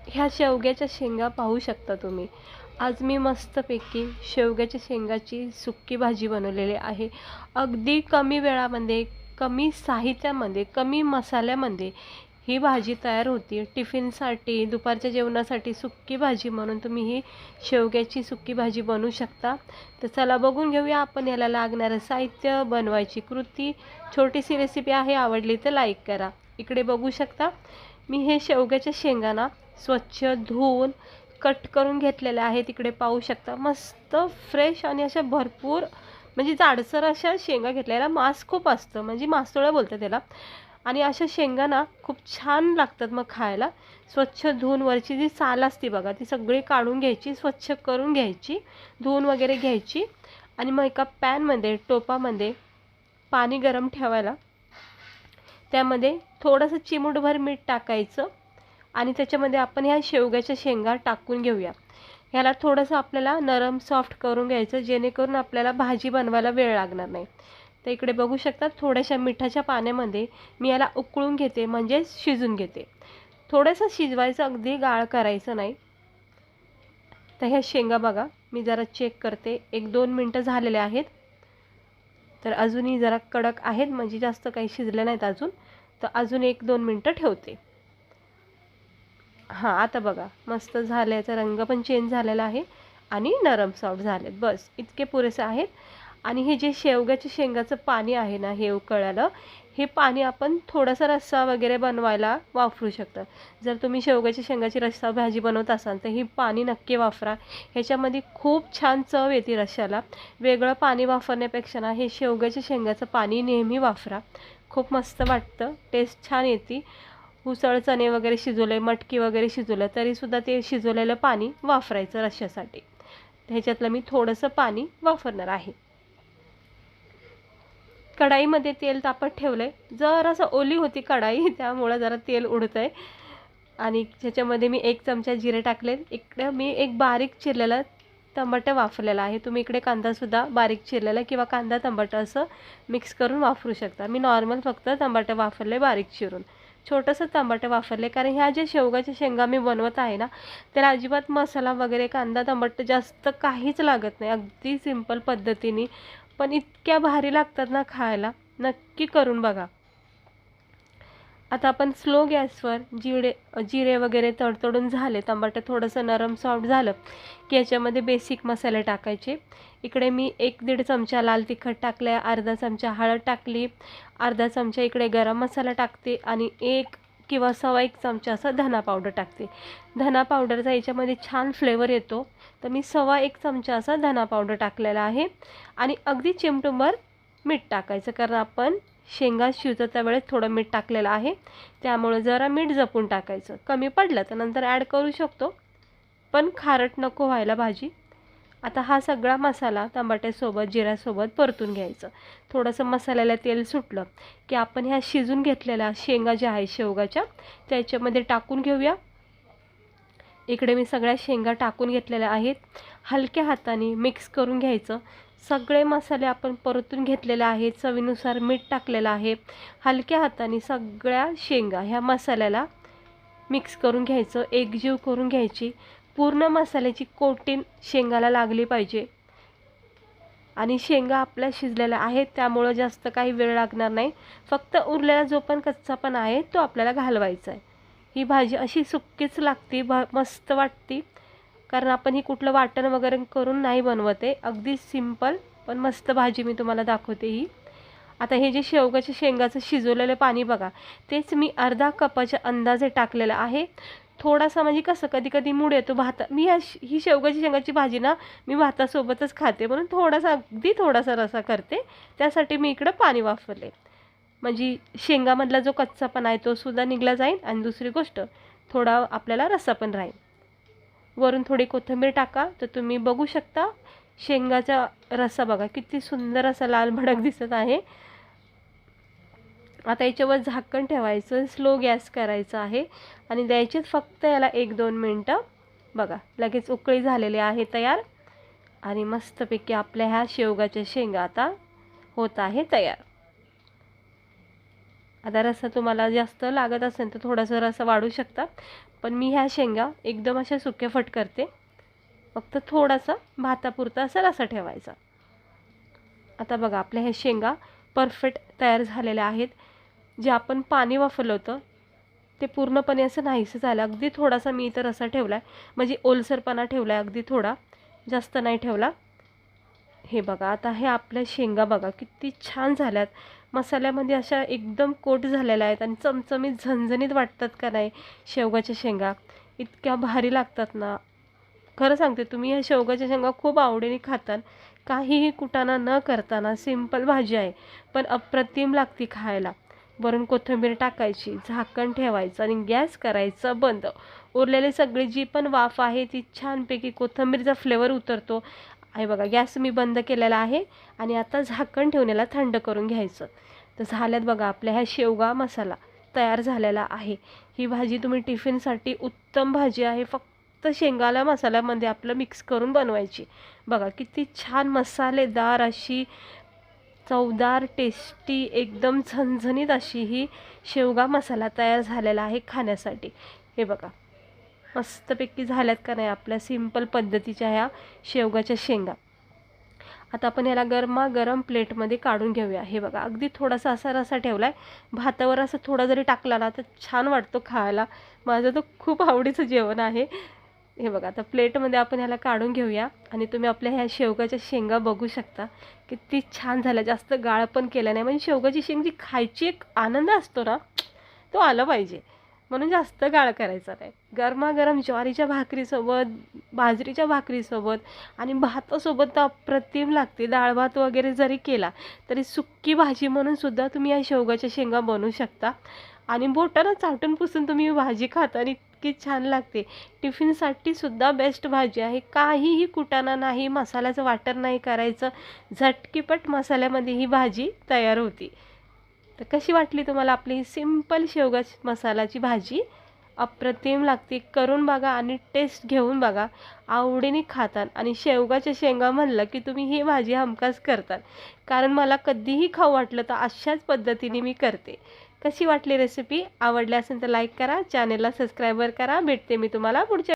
ह्या शेवग्याच्या शेंगा पाहू शकता तुम्ही। आज मी मस्तपैकी शेवग्याच्या शेंगाची सुक्की भाजी बनवलेली आहे। अगदी कमी वेळामध्ये, कमी साहित्यामध्ये, कमी मसाल्यामध्ये ही भाजी तयार होती। टिफिनसाठी, दुपारच्या जेवणासाठी सुक्की भाजी म्हणून तुम्ही ही शेवग्याची सुक्की भाजी बनवू शकता। तर चला बघून घेऊया आपण याला लागणारं साहित्य, बनवायची कृती। छोटीशी रेसिपी आहे, आवडली तर लाईक करा। इकडे बघू शकता मी हे शेवग्याच्या शेंगा स्वच्छ धुवून कट करून घेतलेल्या आहेत। तिकडे पाहू शकता मस्त फ्रेश आणि अशा भरपूर म्हणजे जाडसर अशा शेंगा घेतलेल्या। मांस खूप असतं, म्हणजे मासोळ्या बोलतात त्याला। आणि अशा शेंगा खूप छान लागतात मग खायला। स्वच्छ धुवून वरची जी साल असते बघा ती सगळी काढून घ्यायची, स्वच्छ करून घ्यायची, धुवून वगैरे घ्यायची। आणि मग एका पॅनमध्ये, टोपामध्ये पाणी गरम ठेवायला, त्यामध्ये थोडंसं चिमूटभर मीठ टाकायचं आणि त्याच्यामध्ये आपण ह्या शेवग्याच्या शेंगा टाकून घेऊया। ह्याला थोडंसं आपल्याला नरम सॉफ्ट करून घ्यायचं, जेणेकरून आपल्याला भाजी बनवायला वेळ लागणार नाही। तर इकडे बघू शकता थोड्याशा मिठाच्या पाण्यामध्ये मी याला उकळून घेते, म्हणजे शिजून घेते। थोडंसं शिजवायचं, अगदी गाळ करायचं नाही। तर ह्या शेंगा बघा मी जरा चेक करते, 1-2 मिनटं झालेले आहेत। तर अजूनही जरा कडक आहेत, म्हणजे जास्त काही शिजले नाहीत अजून। तर अजून 1-2 मिनटं ठेवते। हां, आता बघा मस्त झालं, याचा रंग पण चेंज झालेला आहे आणि नरम सॉफ्ट झालेत। बस इतके पुरेसे आहेत। आणि हे जे शेवग्याच्या शेंगाचं पाणी आहे ना, हे उकळलेलं, हे पाणी आपण थोडासा रस्सा वगैरे बनवायला वापरू शकता। जर तुम्ही शेवग्याच्या शेंगाची रस्सा भाजी बनवत असाल तर ही पाणी नक्की वापरा। ह्याच्यामध्ये खूप छान चव येते रश्श्याला। वेगळं पाणी वापरण्यापेक्षा ना हे शेवग्याच्या शेंगाचं पाणी नेहमी वापरा, खूप मस्त वाटतं, टेस्ट छान येते। उसळ, चणे वगैरे शिजवले, मटकी वगैरे शिजवलं तरीसुद्धा ते शिजवलेलं पाणी वापरायचं रश्श्यासाठी। ह्याच्यातलं मी थोडंसं पाणी वापरणार आहे। कढाईमध्ये तेल तापत ठेवलंय, जरासं ओली होती कढाई त्यामुळे जरा तेल उडतंय। आणि त्याच्यामध्ये मी 1 चमचा जिरे टाकले। इकडे मी एक बारीक चिरलेला टमाटर वापरलेला आहे। तुम्ही इकडे कांदासुद्धा बारीक चिरलेला किंवा कांदा टमाटर असं मिक्स करून वापरू शकता। मी नॉर्मल फक्त टमाटर वापरले बारीक चिरून, छोटंसं टमाटर वापरले, कारण ह्या ज्या शेवगाच्या शेंगा मी बनवत आहे ना त्याला अजिबात मसाला वगैरे, कांदा टमाटर जास्त काहीच लागत नाही, अगदी सिंपल पद्धतीने, पण इतक्या भारी लागतात ना खायला, नक्की करून बघा। आता आपण स्लो गॅसवर जिरे वगैरे तडतडून झाले, टमाटर थोडंसं नरम सॉफ्ट झालं की याच्यामध्ये बेसिक मसाले टाकायचे। इकडे मी 1-1.5 चमचा लाल तिखट टाकले, अर्धा चमचा हळद टाकली, अर्धा चमचा इकडे गरम मसाला टाकते आणि 1 किंवा 1.25 चमचा असा धना पावडर टाकते। धना पावडरचा याच्यामध्ये छान फ्लेवर येतो, तर मी 1.25 चमचा असा धना पावडर टाकलेला आहे। आणि अगदी चिमटभर मीठ टाकायचं, कारण आपण शेंगा शिजवता वेळेस थोडं मीठ टाकलेलं आहे, त्यामुळे जरा मीठ जपून टाकायचं। कमी पडलं तर नंतर ॲड करू शकतो, पण खारट नको व्हायला भाजी। आता हा सगळा मसाला टमाट्यासोबत, जिऱ्यासोबत परतून घ्यायचं। थोडंसं मसाल्याला तेल सुटलं की आपण ह्या शिजून घेतलेल्या शेंगा ज्या आहेत शेवगाच्या, त्याच्यामध्ये टाकून घेऊया। इकडे मी सगळ्या शेंगा टाकून घेतलेल्या आहेत, हलक्या हाताने मिक्स करून घ्यायचं। सगळे मसाले आपण परतून घेतलेले आहेत, चवीनुसार मीठ टाकलेलं आहे। हलक्या हाताने सगळ्या शेंगा ह्या मसाल्याला मिक्स करून घ्यायचं, एकजीव करून घ्यायची। पूर्ण मसाल्याची कोटिंग शेंगाला लागली पाहिजे। आणि शेंगा आपल्या शिजलेल्या आहेत त्यामुळे जास्त काही वेळ लागणार नाही, फक्त उरलेला जो पण कच्चापण आहे तो आपल्याला घालवायचा आहे। ही भाजी अशी सुक्कीच लागते, मस्त वाटते, कारण आपण ही कुठलं वाटण वगैरे करून नाही बनवत आहे, अगदी सिंपल पण मस्त भाजी मी तुम्हाला दाखवते ही। आता हे जे शेवगाच्या शेंगाचं शिजवलेलं पाणी बघा, तेच मी अर्धा कपाच्या अंदाजे टाकलेलं आहे। थोडासा म्हणजे कसं कधी कधी मूड येतो मी ही शेवगाची शेंगाची भाजी ना मी भातासोबतच खाते, म्हणून थोडासा, अगदी थोडासा रसा करते, त्यासाठी मी इकडं पाणी वापरले, म्हणजे शेंगामधला जो कच्चापणा आहे तो सुद्धा निघला जाईल आणि दुसरी गोष्ट थोडा आपल्याला रस्सा पण राहील। वरून थोडी कोथिंबीर टाका, तर तुम्ही बघू शकता शेंगाचा रस्सा बघा किती सुंदर असा लाल भडक दिसत आहे। आता याच्यावर झाकण ठेवायचं, स्लो गॅस करायचा आहे आणि द्यायचे फक्त याला 1-2 मिनटं। बघा लगेच उकळी झालेली आहे तयार, आणि मस्तपैकी आपल्या ह्या शेवगाच्या शेंगा आता होत आहे तयार। आता रस्सा तुम्हाला जास्त लागत असेल तर थोडासा रस्सा वाढू शकता, पण मी ह्या शेंगा एकदम अशा सुकेफट करते, फक्त थोडासा भातापुरता असा रसा ठेवायचा. आता बघा आपल्या ह्या शेंगा परफेक्ट तयार झालेल्या आहेत. जे आपण पाणी वाफवलं होतं ते पूर्णपणे असं नाहीसं झालं. अगदी थोडासा मी इथं रसा ठेवला आहे, म्हणजे ओलसरपणा ठेवला आहे, अगदी थोडा, जास्त नाही ठेवला. हे बघा आता हे आपल्या शेंगा बघा किती छान झाल्यात, मसाल्यामध्ये अशा एकदम कोट झालेल्या आहेत आणि चमचमीत झणझणीत वाटतात का नाही. शेवगाच्या शेंगा इतक्या भारी लागतात ना, खरं सांगते. तुम्ही ह्या शेवगाच्या शेंगा खूप आवडीने खातान, काहीही कुटाणा न करताना. सिंपल भाजी आहे पण अप्रतिम लागते खायला. वरून कोथिंबीर टाकायची, झाकण ठेवायचं आणि गॅस करायचा बंद. उरलेली सगळी जी पण वाफ आहे ती छानपैकी कोथिंबीरचा फ्लेवर उतरतो. आहे बघा, गॅस मी बंद केलेला आहे आणि आता झाकण ठेवून याला थंड करून घ्यायचं. तर झाल्यात बघा आपल्या ह्या शेवगा मसाला तयार झालेला आहे. ही भाजी तुम्ही टिफिनसाठी उत्तम भाजी आहे. फक्त शेंगाला मसाल्यामध्ये आपलं मिक्स करून बनवायची. बघा किती छान मसालेदार अशी चवदार टेस्टी एकदम झणझणीत अशी ही शेवगा मसाला तयार झालेला आहे खाण्यासाठी. हे बघा मस्तपैकी झाल्यात का नाही आपल्या सिंपल पद्धतीच्या ह्या शेवगाच्या शेंगा. आता आपण याला गरमागरम प्लेटमध्ये काढून घेऊया. हे बघा अगदी थोडासा असा रसा ठेवला आहे. भातावर असं थोडा जरी टाकला ना तर छान वाटतो खायला. माझं तर खूप आवडीचं जेवण आहे. हे बघा आता प्लेटमध्ये आपण ह्याला काढून घेऊया आणि तुम्ही आपल्या ह्या शेवगाच्या शेंगा बघू शकता किती छान झाल्या. जास्त गाळ पण केला नाही, म्हणजे शेवगाची शेंग जी खायची एक आनंद असतो ना तो आला पाहिजे, म्हणून जास्त गाळ करायचा नाही. गरमागरम ज्वारीच्या भाकरीसोबत, बाजरीच्या भाकरीसोबत आणि भातासोबत तर अप्रतिम लागते. डाळ भात वगैरे जरी केला तरी सुक्की भाजी म्हणून सुद्धा तुम्ही या शेवगाच्या शेंगा बनवू शकता आणि बोटानं चाटून पुसून तुम्ही भाजी खाता आणि इतकी छान लागते. टिफिनसाठी सुद्धा बेस्ट भाजी आहे. काहीही कुटाणा नाही, मसाल्याचं वाटण नाही करायचं, झटकीपट मसाल्यामध्ये ही भाजी तयार होती. तर कशी वाटली तुम्हाला आपली ही सिंपल शेवगा मसाल्याची भाजी? अप्रतिम लागते. करून बघा आणि टेस्ट घेऊन बघा, आवडीने खातात. आणि शेवगाच्या शेंगा म्हणलं की तुम्ही ही भाजी हमखास करतात, कारण मला कधीही खाऊ वाटलं तर अशाच पद्धतीने मी करते. कशी वाटली रेसिपी? आवडली असेल तर लाईक करा, चॅनेलला सबस्क्राईबर करा. भेटते मी तुम्हाला पुढच्या